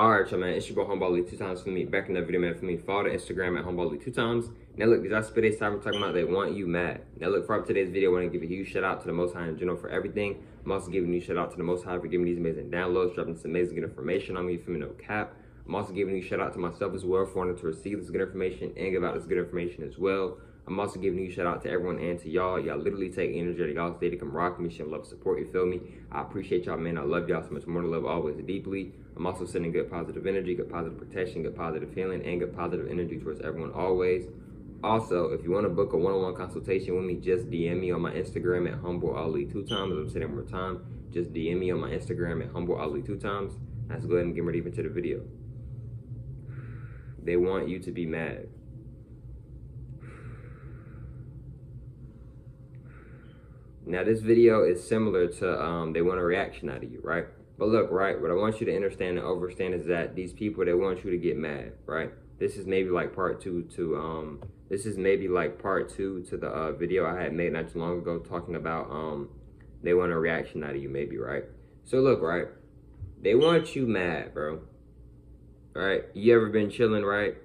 Alright, y'all, man, it's your boy Homeball League 2 times for me. Back in the video, man, for me. Follow the Instagram at Homeball League 2 times. Now, look, these I spit this time, we're talking about they want you mad. Now, look, for today's video, I want to give a huge shout out to the Most High in general for everything. I'm also giving you a shout out to the Most High for giving me these amazing downloads, dropping some amazing good information on me, for me, no cap. I'm also giving you a shout out to myself as well for wanting to receive this good information and give out this good information as well. I'm also giving you a shout out to everyone and to y'all. Y'all literally take energy out of y'all's day to come rock me, show love, support, you feel me? I appreciate y'all, man. I love y'all so much more to love always deeply. I'm also sending good positive energy, good positive protection, good positive healing, and good positive energy towards everyone always. Also, if you want to book a one-on-one consultation with me, just DM me on my Instagram at Humble Ali 2 times. I'm saying it one more time. Just DM me on my Instagram at Humble Ali 2 times. Let's go ahead and get ready into the video. They want you to be mad. Now, this video is similar to they want a reaction out of you, right? But look, right, what I want you to understand and understand is that these people, they want you to get mad, right? This is maybe like part two to the video I had made not too long ago talking about they want a reaction out of you, maybe, right? So look, right, they want you mad, bro. All right, you ever been chilling, right?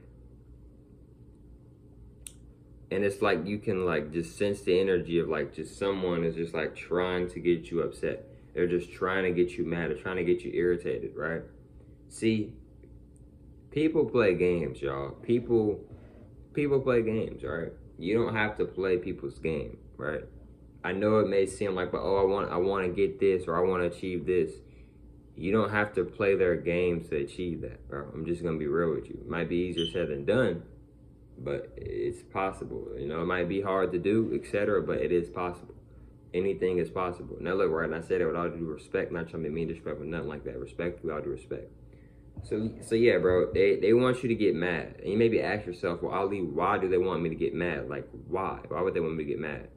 And it's like you can like just sense the energy of like just someone is just like trying to get you upset. They're just trying to get you mad. They're trying to get you irritated, right? See, people play games, y'all. People play games, right? You don't have to play people's game, right? I know it may seem like, but oh, I want to get this or I want to achieve this. You don't have to play their games to achieve that, bro. I'm just gonna be real with you. It might be easier said than done, but it's possible. You know, it might be hard to do, etc., but it is possible. Anything is possible. Now look, right, and I say that with all due respect, not trying to be mean, disrespectful, nothing like that. Respect with all due respect. So yeah, bro, they want you to get mad. And you maybe ask yourself, well, Ali, why do they want me to get mad? Like, why? Why would they want me to get mad?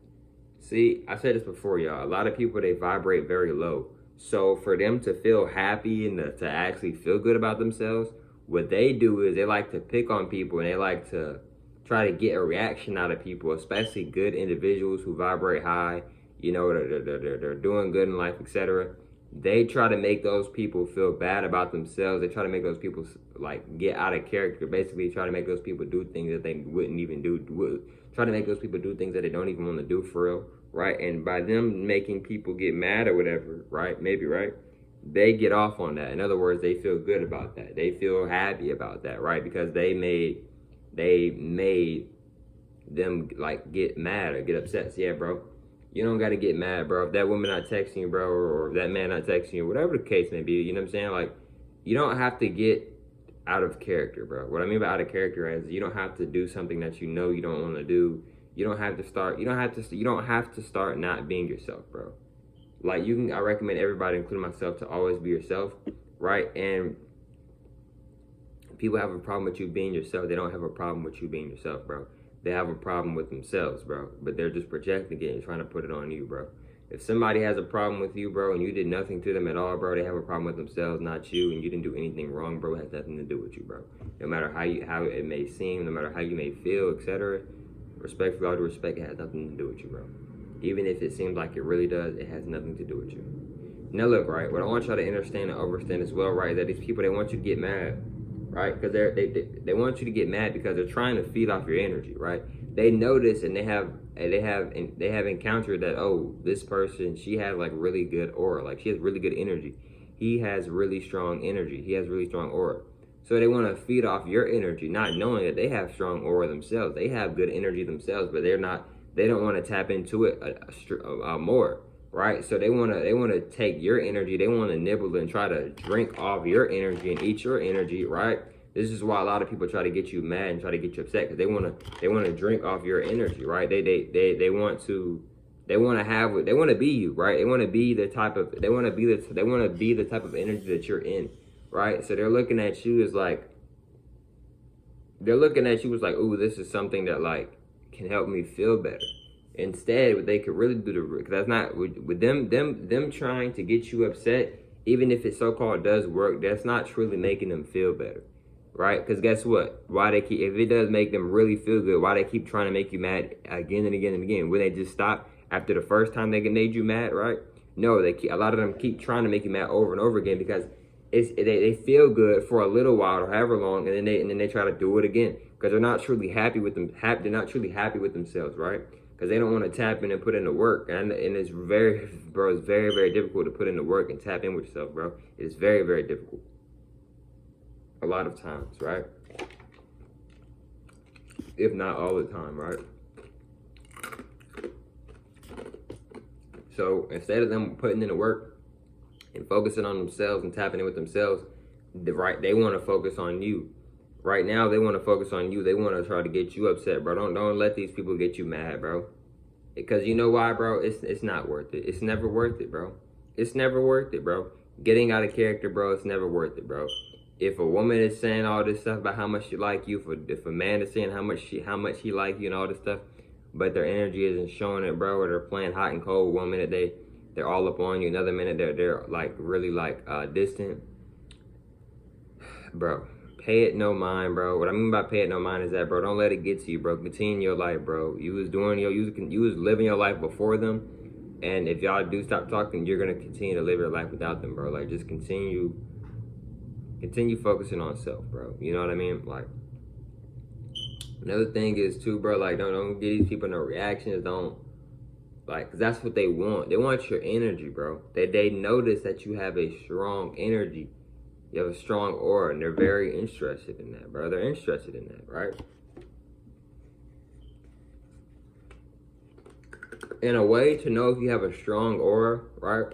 See, I said this before, y'all. A lot of people, they vibrate very low. So for them to feel happy and to actually feel good about themselves, what they do is they like to pick on people and they like to try to get a reaction out of people, especially good individuals who vibrate high, you know, they're doing good in life, etc. They try to make those people feel bad about themselves. They try to make those people like get out of character. Basically, try to make those people do things that they wouldn't even do. Try to make those people do things that they don't even want to do for real, right? And by them making people get mad or whatever, right? Maybe, right? They get off on that. In other words, they feel good about that. They feel happy about that, right? Because they made them like get mad or get upset. So yeah, bro, you don't got to get mad, bro. If that woman not texting you, bro, or that man not texting you, whatever the case may be, you know what I'm saying? Like, you don't have to get out of character, bro. What I mean by out of character is you don't have to do something that you know you don't want to do. You don't have to start not being yourself, bro. Like, I recommend everybody, including myself, to always be yourself, right? And people have a problem with you being yourself. They don't have a problem with you being yourself, bro. They have a problem with themselves, bro. But they're just projecting it and trying to put it on you, bro. If somebody has a problem with you, bro, and you did nothing to them at all, bro, they have a problem with themselves, not you, and you didn't do anything wrong, bro. It has nothing to do with you, bro. No matter how it may seem, no matter how you may feel, etc., respectfully, all due respect, it has nothing to do with you, bro. Even if it seems like it really does, it has nothing to do with you. Now look, right, what I want y'all to understand and understand as well, right, that these people, they want you to get mad, right? Because they want you to get mad because they're trying to feed off your energy, right? They notice and they have encountered that, oh, this person, she has like really good aura, like she has really good energy. He has really strong energy. He has really strong aura. So they want to feed off your energy, not knowing that they have strong aura themselves. They have good energy themselves, but they don't want to tap into it more, right? So they want to take your energy. They want to nibble and try to drink off your energy and eat your energy, right? This is why a lot of people try to get you mad and try to get you upset, because they want to drink off your energy, right? They want to be you, right? They want to be the type of energy that you're in, right? So they're looking at you as like, ooh, this is something that like can help me feel better. Instead, what they could really do, because that's not with them trying to get you upset, even if it so-called does work, that's not truly making them feel better, right? Because guess what? If it does make them really feel good, why they keep trying to make you mad again and again and again? Will they just stop after the first time they made you mad, right? No, a lot of them keep trying to make you mad over and over again, because they feel good for a little while or however long, and then they try to do it again because they're not truly happy with them. They're not truly happy with themselves, right? Because they don't want to tap in and put in the work, and it's very, bro, it's very, very difficult to put in the work and tap in with yourself, bro. It is very, very difficult. A lot of times, right? If not all the time, right? So instead of them putting in the work and focusing on themselves and tapping in with themselves, they want to focus on you. Right now, they want to focus on you. They want to try to get you upset, bro. Don't let these people get you mad, bro. Because you know why, bro? It's not worth it. It's never worth it, bro. It's never worth it, bro. Getting out of character, bro, it's never worth it, bro. If a woman is saying all this stuff about how much she like you, if a man is saying how much he like you and all this stuff, but their energy isn't showing it, bro, or they're playing hot and cold one minute they're all up on you, another minute they're like really like distant, bro. Pay it no mind, bro. What I mean by pay it no mind is that, bro, don't let it get to you, bro. Continue your life, bro. You was living your life before them, and if y'all do stop talking, you're gonna continue to live your life without them, bro. Like, just continue focusing on self, bro. You know what I mean? Like, another thing is too, bro, like, don't give these people no reactions. Don't, like, 'cause that's what they want. They want your energy, bro. They notice that you have a strong energy. You have a strong aura, and they're very interested in that, bro. They're interested in that, right? In a way, to know if you have a strong aura, right,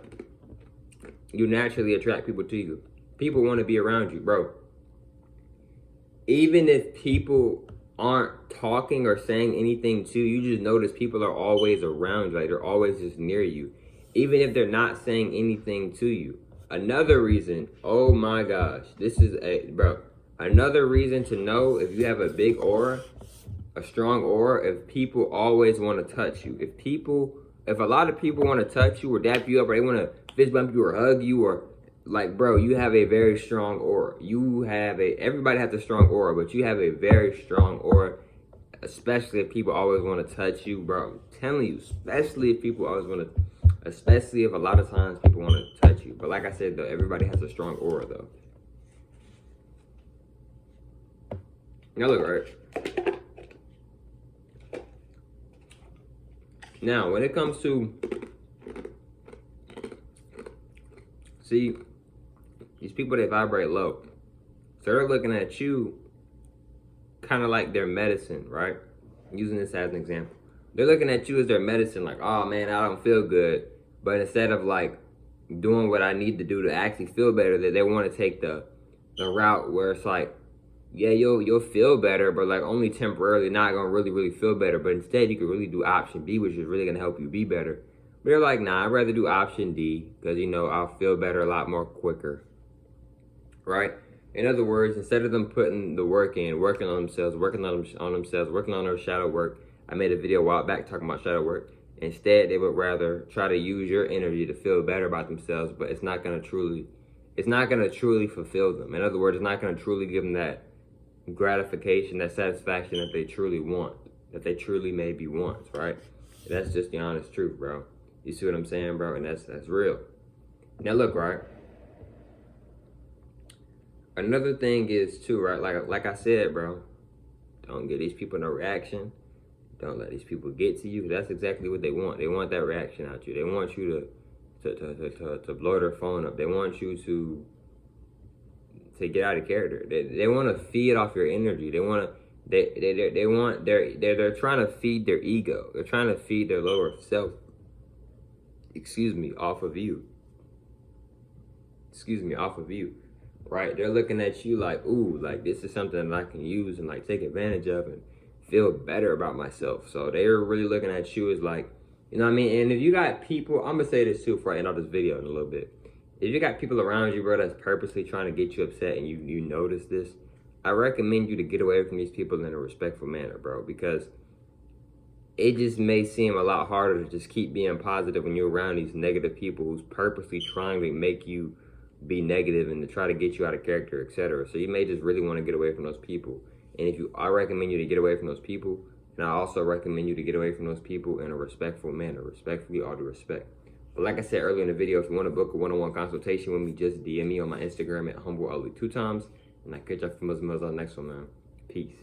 you naturally attract people to you. People want to be around you, bro. Even if people aren't talking or saying anything to you, you just notice people are always around you. Like, they're always just near you. Even if they're not saying anything to you. Another reason, oh my gosh, another reason to know if you have a big aura, a strong aura, if people always want to touch you. If a lot of people want to touch you or dap you up, or they want to fist bump you or hug you, or like, bro, you have a very strong aura. Everybody has a strong aura, but you have a very strong aura, especially if people always want to touch you, bro. I'm telling you, especially if a lot of times people want to touch you. But like I said, though, everybody has a strong aura, though. Now look, right? Now, when it comes to, see, these people, they vibrate low. So they're looking at you kind of like their medicine, right? I'm using this as an example. They're looking at you as their medicine, like, oh man, I don't feel good. But instead of like doing what I need to do to actually feel better, they want to take the route where it's like, yeah, you'll feel better, but like only temporarily, not gonna really feel better. But instead, you could really do option B, which is really gonna help you be better. But they're like, nah, I'd rather do option D because, you know, I'll feel better a lot more quicker, right? In other words, instead of them putting the work in, working on themselves, working on their shadow work. I made a video a while back talking about shadow work. Instead, they would rather try to use your energy to feel better about themselves, but it's not gonna truly fulfill them. In other words, it's not gonna truly give them that gratification, that satisfaction that they truly want, that they truly maybe want, right? And that's just the honest truth, bro. You see what I'm saying, bro? And that's real. Now look, right? Another thing is too, right? Like I said, bro, don't give these people no reaction. Don't let these people get to you. That's exactly what they want. They want that reaction out you. They want you to blow their phone up. They want you to get out of character. They want to feed off your energy. They're trying to feed their ego. They're trying to feed their lower self. Off of you. Off of you. Right? They're looking at you like, ooh, like this is something that I can use and like take advantage of and feel better about myself. So they're really looking at you as like, you know what I mean? And if you got people, I'm gonna say this too before I end off this video in a little bit. If you got people around you, bro, that's purposely trying to get you upset and you notice this, I recommend you to get away from these people in a respectful manner, bro, because it just may seem a lot harder to just keep being positive when you're around these negative people who's purposely trying to make you be negative and to try to get you out of character, etc. So you may just really want to get away from those people. And I recommend you to get away from those people. And I also recommend you to get away from those people in a respectful manner. Respectfully, all due respect. But like I said earlier in the video, if you want to book a one-on-one consultation with me, just DM me on my Instagram at HumbleOli 2 times. And I catch y'all for on the next one, man. Peace.